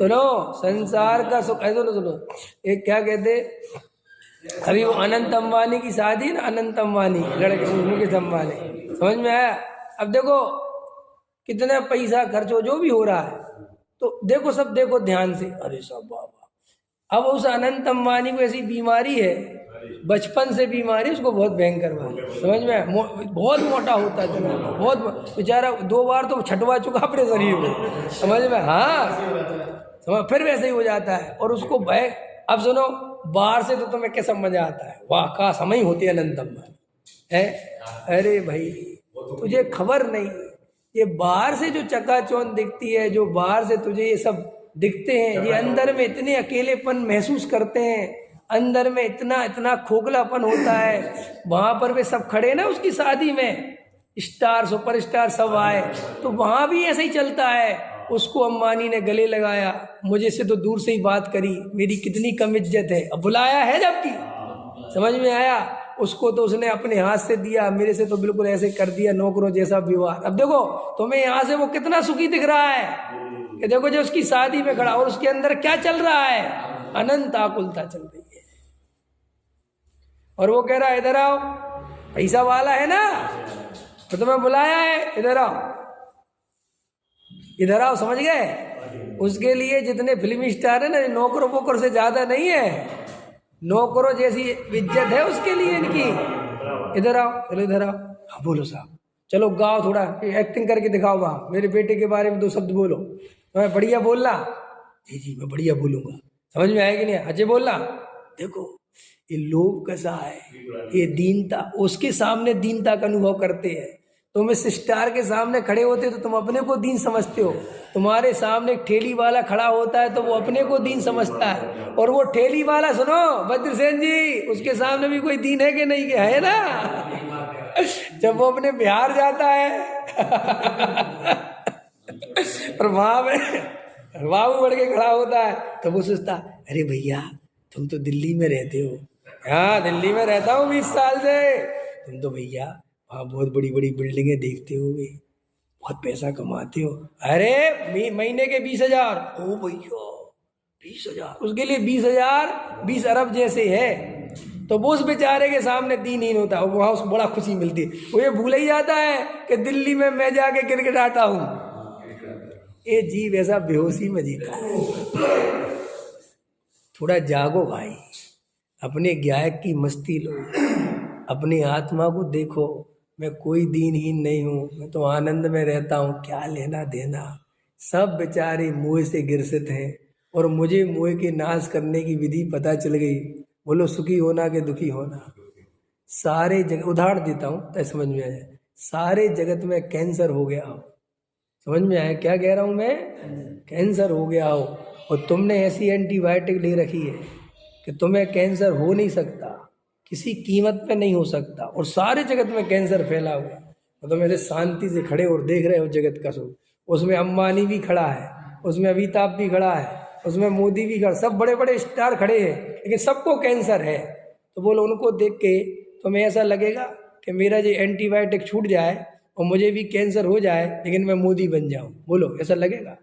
सुनो, संसार का सुख ऐसा ना सुनो। एक क्या कहते, अभी वो अनंत अंबानी की शादी ना, अनंत अंबानी लड़के मुकेश अंबानी, समझ में आया? अब देखो कितना पैसा खर्च हो, जो भी हो रहा है, तो देखो सब देखो ध्यान से, अरे सब बाबा। अब उस अनंत अंबानी को ऐसी बीमारी है, बचपन से बीमारी उसको बहुत भयंकर वाली, समझ में? बहुत मोटा होता है जनाब, बहुत बेचारा 2 बार तो छटवा चुका अपने शरीर में, समझ में? हाँ समझ, फिर वैसे ही हो जाता है और उसको भय। अब सुनो, बाहर से तो तुम्हें क्या समझ आता है, वाह का समय होती है अनंत अंबानी है। अरे भाई तुझे खबर नहीं, ये बाहर से जो चकाचौंध दिखती है, जो बाहर से तुझे ये सब दिखते हैं, ये अंदर में इतने अकेलेपन महसूस करते हैं, अंदर में इतना इतना खोखलापन होता है। वहां पर वे सब खड़े ना उसकी शादी में, स्टार सुपरस्टार सब आए, तो वहां भी ऐसे ही चलता है। उसको अंबानी ने गले लगाया, मुझे से तो दूर से ही बात करी, मेरी कितनी कम इज्जत है, अब बुलाया है जबकि, समझ में आया? उसको तो उसने अपने हाथ से दिया, मेरे से तो बिल्कुल ऐसे कर दिया, नौकरों जैसा व्यवहार। अब देखो तुम्हें यहाँ से वो कितना सुखी दिख रहा है कि देखो जो उसकी शादी में खड़ा, और उसके अंदर क्या चल रहा है, अनंत आकुलता चल रही है। और वो कह रहा है इधर आओ, पैसा वाला है ना, तो तुम्हें बुलाया है, इधर आओ इधर आओ, समझ गए? उसके लिए जितने फिल्मी स्टार है ना, नौकरों वोकर से ज्यादा नहीं है, नौकरों जैसी इज्जत है उसके लिए इनकी। इधर आओ, चलो इधर आओ। हाँ बोलो साहब, चलो गाओ, थोड़ा एक्टिंग करके दिखाओ, वहाँ मेरे बेटे के बारे में 2 शब्द बोलो। मैं बढ़िया बोलना, जी जी मैं बढ़िया बोलूंगा, समझ में आएगी नहीं? अजय बोलना। देखो ये लोभ कैसा है, ये दीनता, उसके सामने दीनता का अनुभव करते हैं। तुम इस स्टार के सामने खड़े होते हो तो तुम अपने को दीन समझते हो, तुम्हारे सामने एक ठेली वाला खड़ा होता है तो वो अपने को दीन समझता है। और वो ठेली वाला, सुनो बद्रसेन जी, उसके सामने भी कोई दीन है कि नहीं, कि है ना? जब वो अपने बिहार जाता है और वहां में बाबू बढ़ के खड़ा होता है, तो वो सोचता, अरे भैया तुम तो दिल्ली में रहते हो। हाँ दिल्ली में रहता हूँ 20 साल से। तुम तो भैया वहाँ बहुत बड़ी बड़ी बिल्डिंगें देखते होगे, बहुत पैसा कमाते हो। अरे महीने के 20,000। ओ भैया 20,000, उसके लिए 20,000 20 अरब जैसे है। तो वो उस बेचारे के सामने दीनहीन होता है, वहाँ उसको बड़ा खुशी मिलती है। वो ये भूल ही जाता है कि दिल्ली में मैं जाके क्रिकेट आता हूँ। ये जीव ऐसा बेहोशी में जीता है। थोड़ा जागो भाई, अपने गायक की मस्ती लो, अपनी आत्मा को देखो। मैं कोई दीनहीन नहीं हूँ, मैं तो आनंद में रहता हूँ, क्या लेना देना। सब बेचारे मोह से ग्रसित हैं और मुझे मोह के नाश करने की विधि पता चल गई। बोलो सुखी होना कि दुखी होना। सारे जगत, उदाहरण देता हूँ तो समझ में आ जाए, सारे जगत में कैंसर हो गया हो, समझ में आया क्या कह रहा हूँ मैं? कैंसर हो गया हो और तुमने ऐसी एंटीबायोटिक ले रखी है कि तुम्हें कैंसर हो नहीं सकता, किसी कीमत पे नहीं हो सकता, और सारे जगत में कैंसर फैला हुआ है। तो तुम ऐसे शांति से खड़े और देख रहे हो जगत का सुख। उसमें अंबानी भी खड़ा है, उसमें अमिताभ भी खड़ा है, उसमें मोदी भी खड़ा, सब बड़े बड़े स्टार खड़े हैं, लेकिन सबको कैंसर है। तो बोलो उनको देख के तुम्हें ऐसा लगेगा कि मेरा ये एंटीबायोटिक छूट जाए और मुझे भी कैंसर हो जाए लेकिन मैं मोदी बन जाऊं? बोलो ऐसा लगेगा?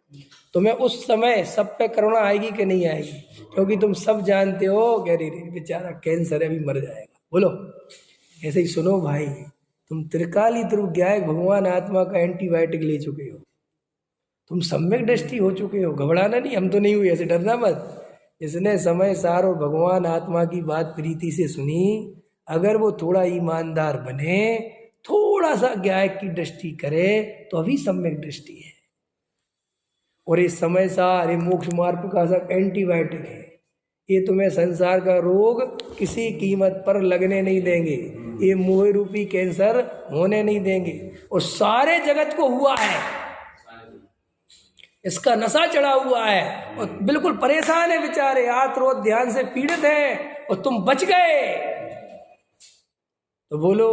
तुम्हें उस समय सब पे करुणा आएगी कि नहीं आएगी? क्योंकि तुम सब जानते हो कि अरे बेचारा कैंसर है, अभी मर जाएगा। बोलो ऐसे ही सुनो भाई, तुम त्रिकाली ध्रुव ज्ञायक भगवान आत्मा का एंटीबायोटिक ले चुके हो, तुम सम्यक दृष्टि हो चुके हो। घबराना नहीं, हम तो नहीं हुए, ऐसे डरना मत। जिसने समय सार और भगवान आत्मा की बात प्रीति से सुनी, अगर वो थोड़ा ईमानदार बने, थोड़ा सा ज्ञायक की दृष्टि करे, तो अभी सम्यक दृष्टि है। और इस समय सार, ये मोक्ष मार्ग का सब एंटीबायोटिक है। ये तुम्हें संसार का रोग किसी कीमत पर लगने नहीं देंगे, ये मोह रूपी कैंसर होने नहीं देंगे। और सारे जगत को हुआ है, इसका नशा चढ़ा हुआ है और बिल्कुल परेशान है बेचारे, आत्रोध ध्यान से पीड़ित है, और तुम बच गए। तो बोलो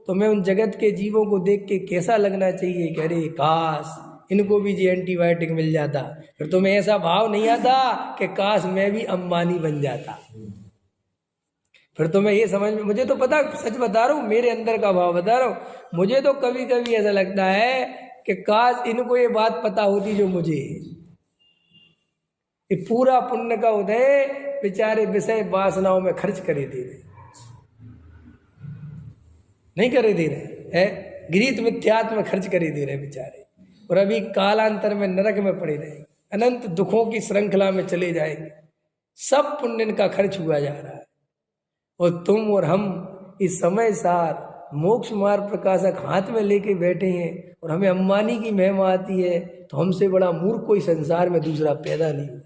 तुम्हें उन जगत के जीवों को देख के कैसा लगना चाहिए कि अरे काश इनको भी जी एंटीबायोटिक मिल जाता। फिर तुम्हें ऐसा भाव नहीं आता कि काश मैं भी अंबानी बन जाता। फिर तुम्हें ये समझ में, मुझे तो पता, सच बता रहा हूँ, मेरे अंदर का भाव बता रहा हूँ, मुझे तो कभी कभी ऐसा लगता है कि काश इनको ये बात पता होती जो मुझे है। ये पूरा पुण्य का उदय बेचारे विषय वासनाओं में खर्च करे दे रहे, नहीं करे दे रहे है, गृहीत मिथ्यात्व में खर्च करे दे रहे बेचारे, और अभी कालांतर में नरक में पड़े रहेंगे, अनंत दुखों की श्रृंखला में चले जाएंगे। सब पुण्य का खर्च हुआ जा रहा है, और तुम और हम इस समय सार मोक्ष मार्ग प्रकाशक हाथ में लेके बैठे हैं, और हमें अंबानी की महिमा आती है, तो हमसे बड़ा मूर्ख कोई संसार में दूसरा पैदा नहीं हुआ।